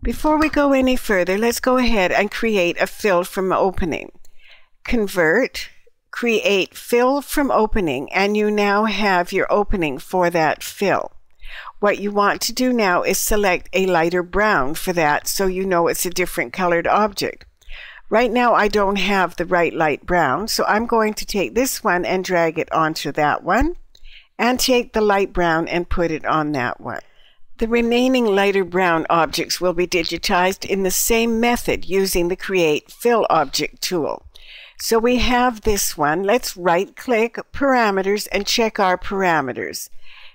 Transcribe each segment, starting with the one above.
Before we go any further, let's go ahead and create a fill from opening. Convert, create fill from opening, and you now have your opening for that fill. What you want to do now is select a lighter brown for that so you know it's a different colored object. Right now I don't have the right light brown, so I'm going to take this one and drag it onto that one, and take the light brown and put it on that one. The remaining lighter brown objects will be digitized in the same method using the Create Fill Object tool. So we have this one. Let's right-click Parameters and check our parameters.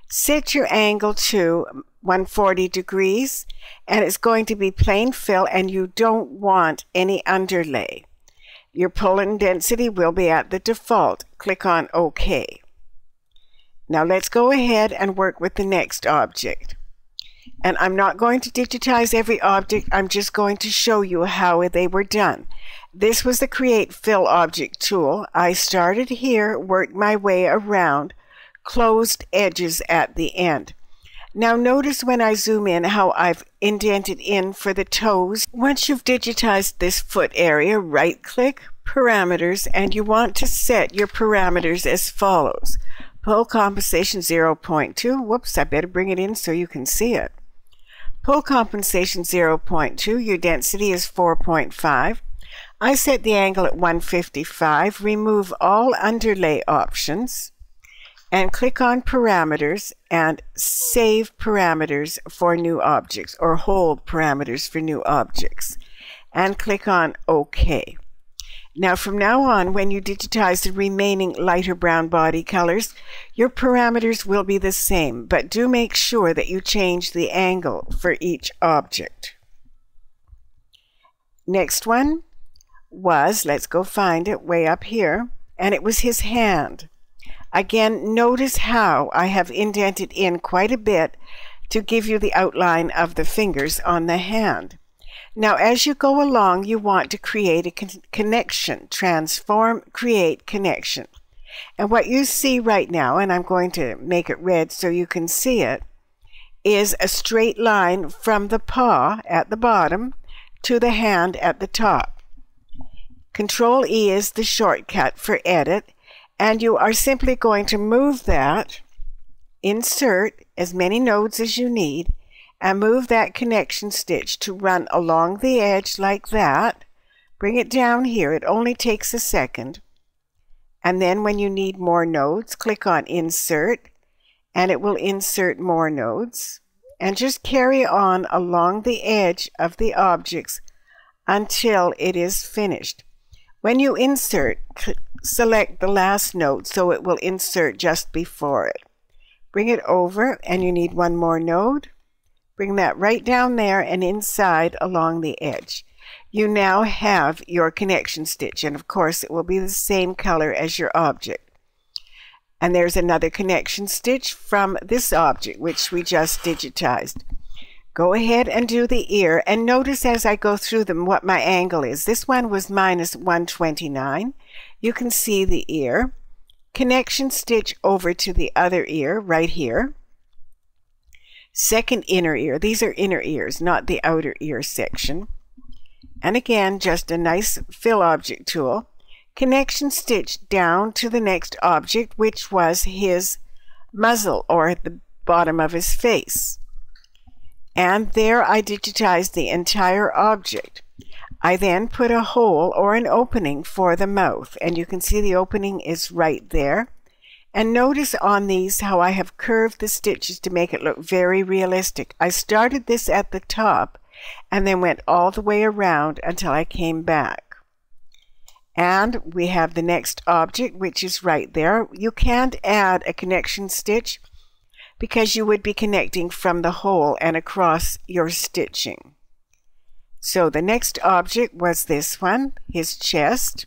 Set your angle to 140 degrees, and it's going to be plain fill, and you don't want any underlay. Your pull and density will be at the default. Click on OK. Now let's go ahead and work with the next object. And I'm not going to digitize every object, I'm just going to show you how they were done. This was the Create Fill Object tool. I started here, worked my way around, closed edges at the end. Now notice when I zoom in how I've indented in for the toes. Once you've digitized this foot area, right-click, Parameters, and you want to set your parameters as follows. Pull compensation 0.2. Whoops, I better bring it in so you can see it. Pull compensation 0.2. Your density is 4.5. I set the angle at 155. Remove all underlay options and click on Parameters and Save Parameters for new objects, or hold parameters for new objects, and click on OK. Now from now on, when you digitize the remaining lighter brown body colors, your parameters will be the same, but do make sure that you change the angle for each object. Next one was, let's go find it, way up here, and it was his hand. Again, notice how I have indented in quite a bit to give you the outline of the fingers on the hand. Now, as you go along, you want to create a connection. Transform, create connection. And what you see right now, and I'm going to make it red so you can see it, is a straight line from the paw at the bottom to the hand at the top. Control E is the shortcut for edit, and you are simply going to move that, insert as many nodes as you need, and move that connection stitch to run along the edge like that. Bring it down here. It only takes a second. And then when you need more nodes, click on Insert, and it will insert more nodes. And just carry on along the edge of the objects until it is finished. When you insert, select the last node so it will insert just before it. Bring it over, and you need one more node. Bring that right down there and inside along the edge. You now have your connection stitch, and of course it will be the same color as your object. And there's another connection stitch from this object which we just digitized. Go ahead and do the ear, and notice as I go through them what my angle is. This one was -129. You can see the ear. Connection stitch over to the other ear right here. Second inner ear. These are inner ears, not the outer ear section. And again, just a nice fill object tool. Connection stitch down to the next object, which was his muzzle, or the bottom of his face. And there I digitized the entire object. I then put a hole or an opening for the mouth, and you can see the opening is right there. And notice on these how I have curved the stitches to make it look very realistic. I started this at the top and then went all the way around until I came back. And we have the next object, which is right there. You can't add a connection stitch because you would be connecting from the hole and across your stitching. So the next object was this one, his chest.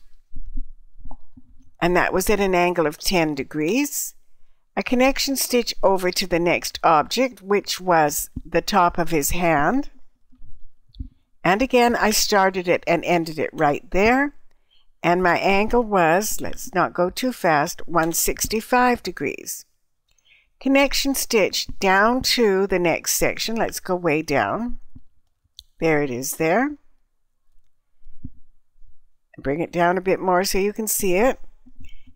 And that was at an angle of 10 degrees. A connection stitch over to the next object, which was the top of his hand. And again, I started it and ended it right there. And my angle was, let's not go too fast, 165 degrees. Connection stitch down to the next section. Let's go way down. There it is there. Bring it down a bit more so you can see it.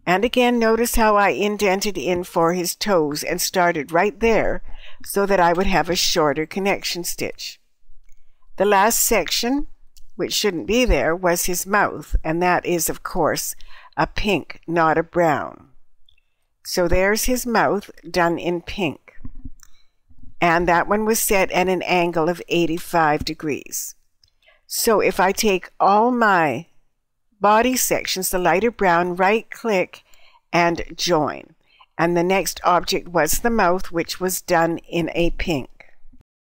And again, notice how I indented in for his toes and started right there so that I would have a shorter connection stitch. The last section, which shouldn't be there, was his mouth, and that is, of course, a pink, not a brown. So there's his mouth done in pink. And that one was set at an angle of 85 degrees. So if I take all my body sections, the lighter brown, right-click and join. And the next object was the mouth, which was done in a pink.